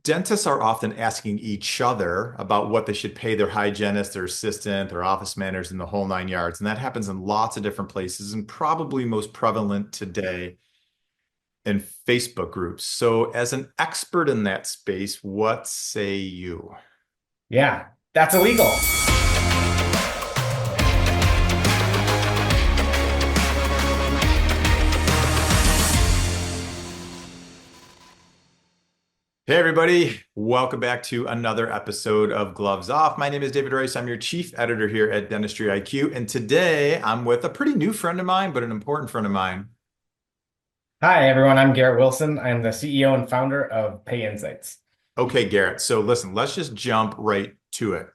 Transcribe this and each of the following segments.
Dentists are often asking each other about what they should pay their hygienist, their assistant, their office managers, and the whole nine yards. And that happens in lots of different places and probably most prevalent today in Facebook groups. So, as an expert in that space, what say you? Yeah, that's illegal. Hey, everybody. Welcome back to another episode of Gloves Off. My name is David Rice. I'm your chief editor here at DentistryIQ. And today I'm with a pretty new friend of mine, but an important friend of mine. Hi, everyone. I'm Garrett Wilson. I'm the CEO and founder of Pay Insights. Okay, Garrett. So listen, let's just jump right to it.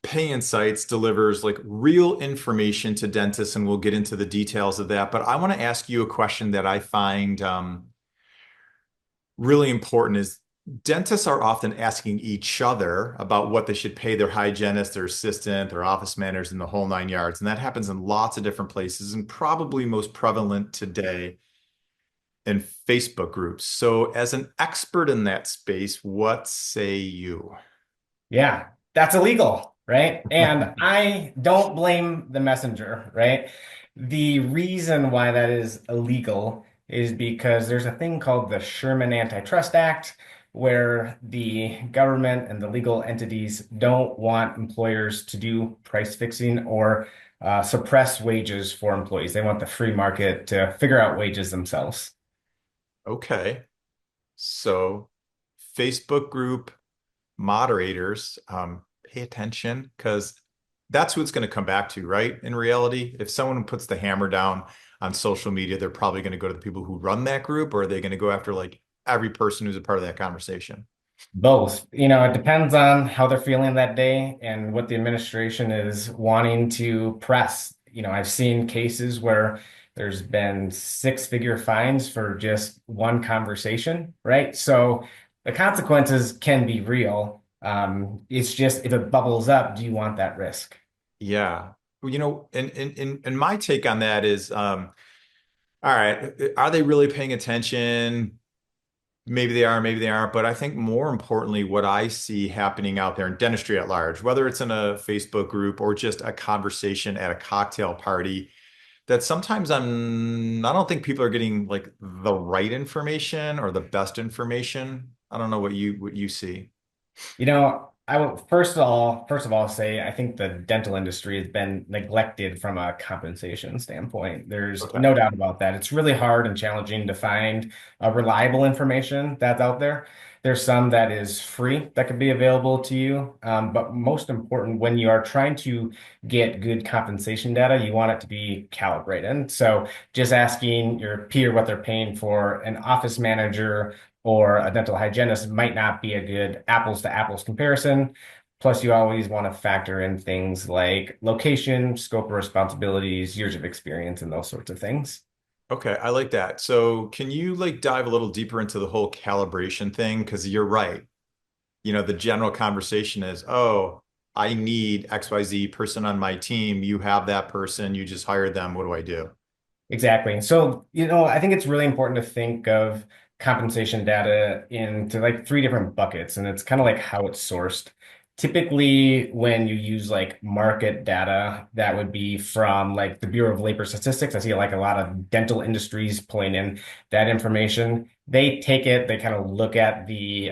Pay Insights delivers like real information to dentists, and we'll get into the details of that. But I want to ask you a question that I find really important is dentists are often asking each other about what they should pay their hygienist, their assistant, their office managers, and the whole nine yards. And that happens in lots of different places and probably most prevalent today in Facebook groups. So, as an expert in that space, what say you? Yeah, that's illegal, right? And I don't blame the messenger, right? The reason why that is illegal is because there's a thing called the Sherman Antitrust Act, where the government and the legal entities don't want employers to do price fixing or suppress wages for employees. They want the free market to figure out wages themselves. Okay. So, Facebook group moderators, pay attention because that's what it's going to come back to, right? In reality, if someone puts the hammer down on social media, they're probably going to go to the people who run that group, or are they going to go after like every person who's a part of that conversation? Both. It depends on how they're feeling that day and what the administration is wanting to press. I've seen cases where there's been six-figure fines for just one conversation, right? So the consequences can be real. It's just if it bubbles up, do you want that risk? Yeah. Well, and my take on that is, all right, are they really paying attention? Maybe they are, maybe they aren't. But I think more importantly, what I see happening out there in dentistry at large, whether it's in a Facebook group or just a conversation at a cocktail party, that sometimes I don't think people are getting like the right information or the best information. I don't know what you see. I will first of all say I think the dental industry has been neglected from a compensation standpoint. There's Okay. no doubt about that. It's really hard and challenging to find reliable information that's out there. There's some that is free that could be available to you. But most important, when you are trying to get good compensation data, you want it to be calibrated. So just asking your peer what they're paying for an office manager or a dental hygienist might not be a good apples to apples comparison. Plus, you always want to factor in things like location, scope of responsibilities, years of experience, and those sorts of things. Okay, I like that. So can you like dive a little deeper into the whole calibration thing? Because you're right. The general conversation is, oh, I need XYZ person on my team. You have that person, you just hired them. What do I do? Exactly. So, I think it's really important to think of compensation data into like three different buckets, and it's kind of like how it's sourced. Typically, when you use like market data, that would be from like the Bureau of Labor Statistics. I see like a lot of dental industries pulling in that information. They take it, they kind of look at the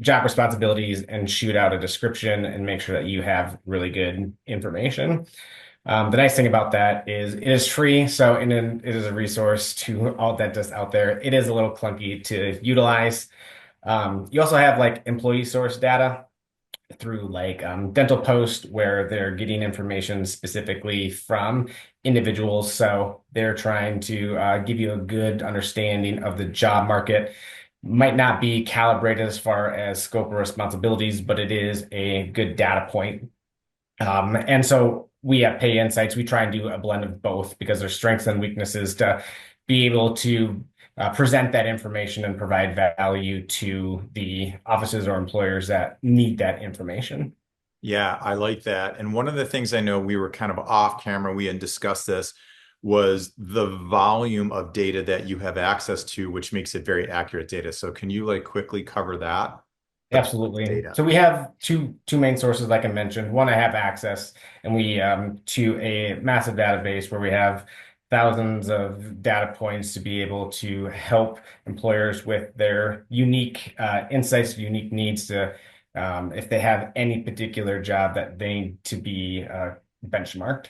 job responsibilities and shoot out a description and make sure that you have really good information. The nice thing about that is it is free, so it is a resource to all dentists out there. It is a little clunky to utilize. You also have like employee source data through like Dental Post, where they're getting information specifically from individuals. So they're trying to give you a good understanding of the job market. Might not be calibrated as far as scope of responsibilities, but it is a good data point. And so we at Pay Insights, we try and do a blend of both because there's strengths and weaknesses to be able to present that information and provide value to the offices or employers that need that information. Yeah, I like that. And one of the things I know we were kind of off camera, we had discussed this, was the volume of data that you have access to, which makes it very accurate data. So can you like quickly cover that? The Absolutely. data. So we have two main sources, like I mentioned. One, I have access, and we to a massive database where we have thousands of data points to be able to help employers with their unique insights, unique needs to if they have any particular job that they need to be benchmarked.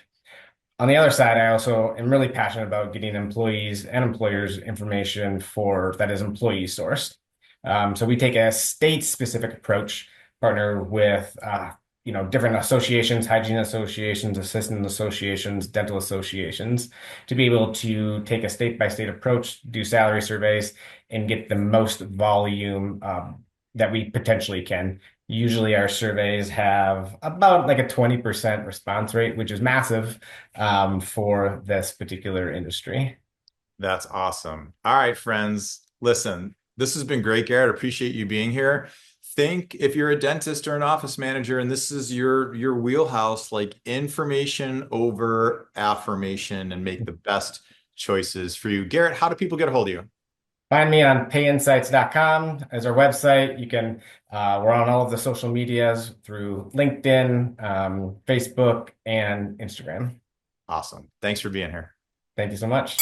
On the other side, I also am really passionate about getting employees and employers information for that is employee sourced. So we take a state-specific approach, partner with different associations, hygiene associations, assistant associations, dental associations, to be able to take a state-by-state approach, do salary surveys, and get the most volume that we potentially can. Usually our surveys have about like a 20% response rate, which is massive for this particular industry. That's awesome. All right, friends. Listen, this has been great, Garrett. Appreciate you being here. Think if you're a dentist or an office manager and this is your wheelhouse, like information over affirmation and make the best choices for you. Garrett, how do people get a hold of you? Find me on payinsights.com as our website. You can, we're on all of the social medias through LinkedIn, Facebook, and Instagram. Awesome. Thanks for being here. Thank you so much.